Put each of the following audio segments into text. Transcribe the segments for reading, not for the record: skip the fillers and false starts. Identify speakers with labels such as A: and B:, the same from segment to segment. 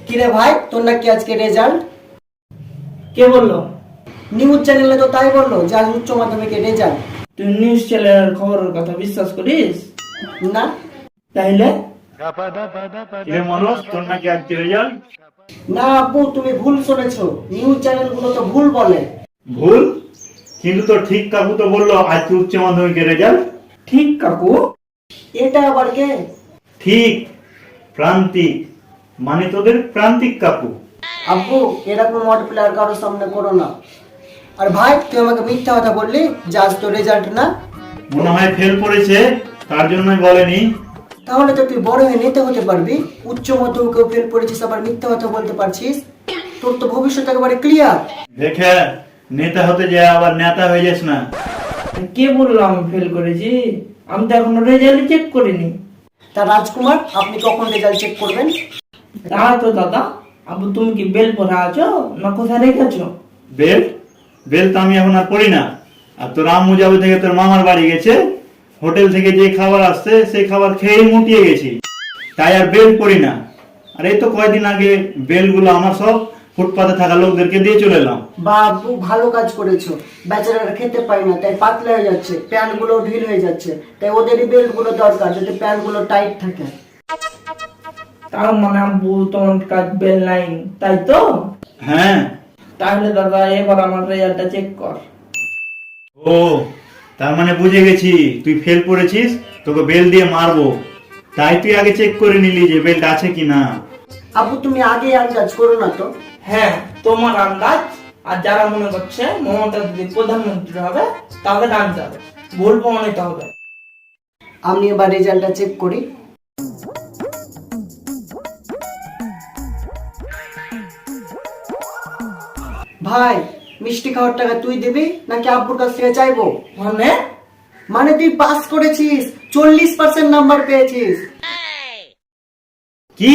A: কিরে ভাই, তোর নাকি আজকে রেজাল্ট?
B: কে বললো?
A: নিউজ চ্যানেলে তো তাই বললো যে আজ উচ্চ মাধ্যমিকের রেজাল্ট।
B: তুই নিউজ চ্যানেলের খবরের কথা বিশ্বাস করিস?
A: না।
B: তাইলে
C: মনোজ, তোর নাকি আজকে রেজাল্ট?
A: না আপু, তুমি ভুল শুনেছো। নিউজ চ্যানেলগুলো তো ভুল বলে।
C: ভুল? কিন্তু তো ঠিক কাকু তো বললো আজকে উচ্চ মাধ্যমিকের রেজাল্ট।
B: ঠিক কাকু?
A: এটা আবার কে?
C: ঠিক, প্রান্তিক, মানে তোদের প্রান্তিক কাকু।
A: আব্বু, এরকম মড প্লেয়ার কারোর সামনে করো না। আর ভাই, তুই আমাকে মিথ্যা কথা বললি যে আজ তো রেজাল্ট না।
C: মনে হয় ফেল করেছে, তার জন্যই বলেনি।
A: তাহলে তো তুই বড় হয়ে নেতা হতে পারবি। উচ্চ মাধ্যমিকেও ফেল করেছিস, আবার মিথ্যা কথা বলতে পারছিস। তোর তো ভবিষ্যৎ একেবারে ক্লিয়ার।
C: দেখে নেতা হতে যায় আবার নেতা হয়ে যাস না।
B: কে বললো আমি ফেল করেছি? আমি তো এখনো রেজাল্ট চেক করিনি।
A: তা রাজকুমার, আপনি কখন রেজাল্ট চেক করবেন?
B: তা তো দাদা, আবু তুমি কি বেল পরে আছো না কোথায় রেখেছো?
C: বেল? বেল তো আমি এখন আর পড়ি না। আর তোর আম্মু যাবে থেকে তোর মামার বাড়ি গেছে, হোটেল থেকে যে খাবার আসছে সেই খাবার খেয়েই মুটিয়ে গেছি, তাই আর বেল পড়ি না। আর এই তো কয়েকদিন আগে বেলগুলো আমার সব ফুটপাতে থাকা লোকদেরকে দিয়ে চলে এলাম।
A: বাবু, ভালো কাজ করেছো। বেচারারা খেতে পায় না, তাই পাতলা হয়ে যাচ্ছে, প্যান্ট গুলো ঢিল হয়ে যাচ্ছে। তাই ওদেরই বেল্ট গুলো দরকার, যাতে প্যান্ট গুলো টাইট থাকে।
B: তার মানে আব্বু তোমার কাজ বেল নাই, তাই তো?
C: হ্যাঁ।
B: তাহলে দাদা এবার আমার রেজাল্টটা চেক কর।
C: ও, তার মানে বুঝে গেছি তুই ফেল করেছিস, তোকে বেল দিয়ে মারবো, তাই তুই আগে চেক করে নিলি যে বেল্ট আছে কিনা।
A: আপু, তুমি আগে আন্দাজ করো না তো।
B: হ্যাঁ, তোমার আন্দাজ আর যারা মনে করছে মমতা দিদি প্রধানমন্ত্রী হবে তাদের আন্দাজ ভুল প্রমাণিত হবে।
A: আমি এবার রেজাল্টটা চেক করি। ভাই, মিষ্টি খাওয়ার টাকা তুই দিবি নাকি আব্বুর কাছ থেকে চাইবো?
B: মানে
A: মানে তুই পাস করেছিস, 40% নাম্বার পেয়েছিস।
C: কি?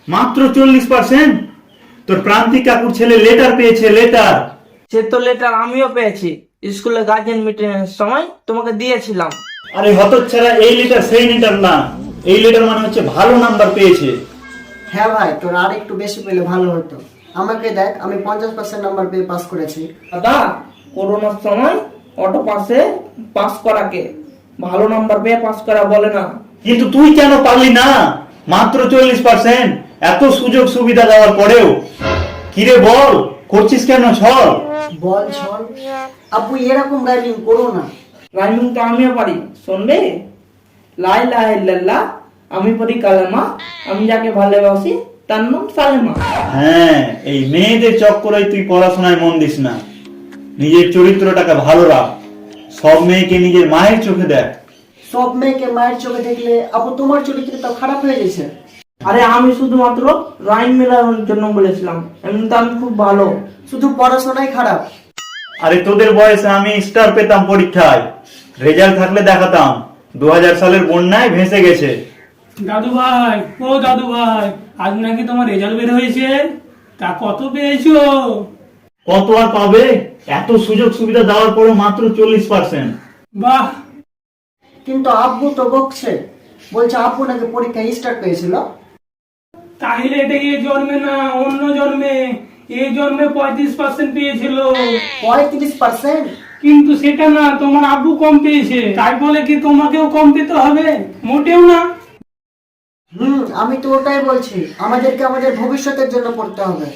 C: মাত্র 40%? তোর প্রান্তিক কাকুর ছেলে লেটার পেয়েছে, লেটার।
B: সে তো লেটার আমিও পেয়েছি, স্কুলে গার্জেন মিটিং এর সময় তোমাকে দিয়েছিলাম।
C: আরে হতচ্ছাড়া, এই লেটার সেই লেটার না। এই লেটার মানে হচ্ছে ভালো নাম্বার পেয়েছে।
A: হ্যাঁ ভাই, তোর আর একটু বেশি পেলে ভালো হতো। আমাকে দেখ, আমি 50% নাম্বার পেয়ে পাস করেছি।
B: দাদা, করোনার সময় অটো পাসে পাস করাকে ভালো নাম্বার পেয়ে পাস করা বলে না।
C: কিন্তু তুই কেন পারলি না? মাত্র 40%, এত সুযোগ সুবিধা দেওয়ার পরেও। কিরে বল, করছিস কেন ছল?
A: বল ছল? আব্বু, এরকম রাইমিং করো না।
B: রাইমিং তো আমিও পারি, শুনবে? লা ইলাহা ইল্লাল্লাহ, আমি পড়ি কালেমা, আমি যাকে ভালোবাসি তার নাম সালেমা।
C: হ্যাঁ, এই মেয়েদের চক্করে তুই পড়াশোনায় মন দিস না, নিজের চরিত্রটাকে ভালো রাখ। সব মেয়েকে নিজের মায়ের চোখে দেখ।
A: সব মেয়েকে মায়ের চোখে দেখলে আপু তোমার চরিত্রটা খারাপ হয়ে গেছে।
B: আরে আমি শুধুমাত্র রাইম মেলানোর জন্য বলেছিলাম, এমনি তো আমি খুব ভালো।
A: শুধু পড়াশোনাই খারাপ?
C: আরে তোদের বয়সে আমি স্টার পেতাম পরীক্ষায়, রেজাল্ট থাকলে দেখাতাম। 2000 সালের বন্যায় ভেসে গেছে।
D: দাদু ভাই, ও দাদু ভাই, আজ নাকি তোমার রেজাল্ট বের হয়েছে। তা কত পেয়েছো?
C: কত আর পাবে? এত সুযোগ সুবিধা দেওয়ার পরে মাত্র 40%।
D: বাহ।
A: কিন্তু আব্বু তো বকছে, বলছে আব্বু নাকি পরীক্ষায় স্টার পেয়েছিল।
D: তাহলে এটা এই জন্মে না, অন্য জন্মে। এই জন্মে 35% পেয়েছিল।
A: 35%?
D: কিন্তু সেটা না, তোমার আব্বু কম পেয়েছে, তাই বলে কি তোমাকেও কম পেতে হবে? মোটেও না।
A: আমি তো ওটাই বলছি, আমাদেরকে আমাদের ভবিষ্যতের জন্য পড়তে হবে।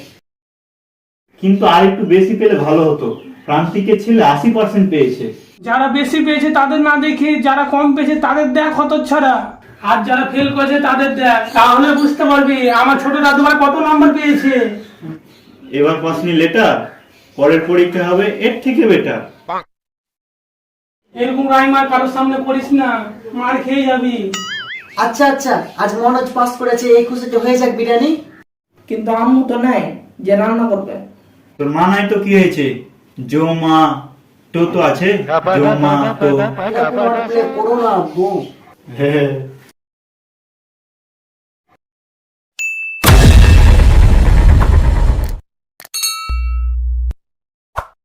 C: কিন্তু আর একটু বেশি পেলে ভালো হতো। প্রান্তিকের ছেলে 80% পেয়েছে।
D: যারা বেশি পেয়েছে তাদের না দেখে যারা কম পেয়েছে তাদের দেখ হতচ্ছাড়া। আর যারা ফেল করেছে তাদের দেখ, তাহলে বুঝতে পারবি আমার ছোট দাদু ভাই কত নাম্বার পেয়েছে।
C: এবার পাসনি লেটার, পরের পরীক্ষা হবে এর থেকে বেটার।
D: এরকম রাইম আর কারোর সামনে করিস না, মার খেয়ে যাবি।
A: আচ্ছা আচ্ছা, আজ মনোজ পাস করেছে, এই খুশিতে হয়ে যাক বিরিয়ানি।
B: কিন্তু আম্মু তো নাই যে রান্না করবে।
C: তোর মা নাই তো কি হয়েছে? জো মা তো আছে, জো মা তো।
A: এরকম আর play করো না আব্বু।
C: হ্যাঁ।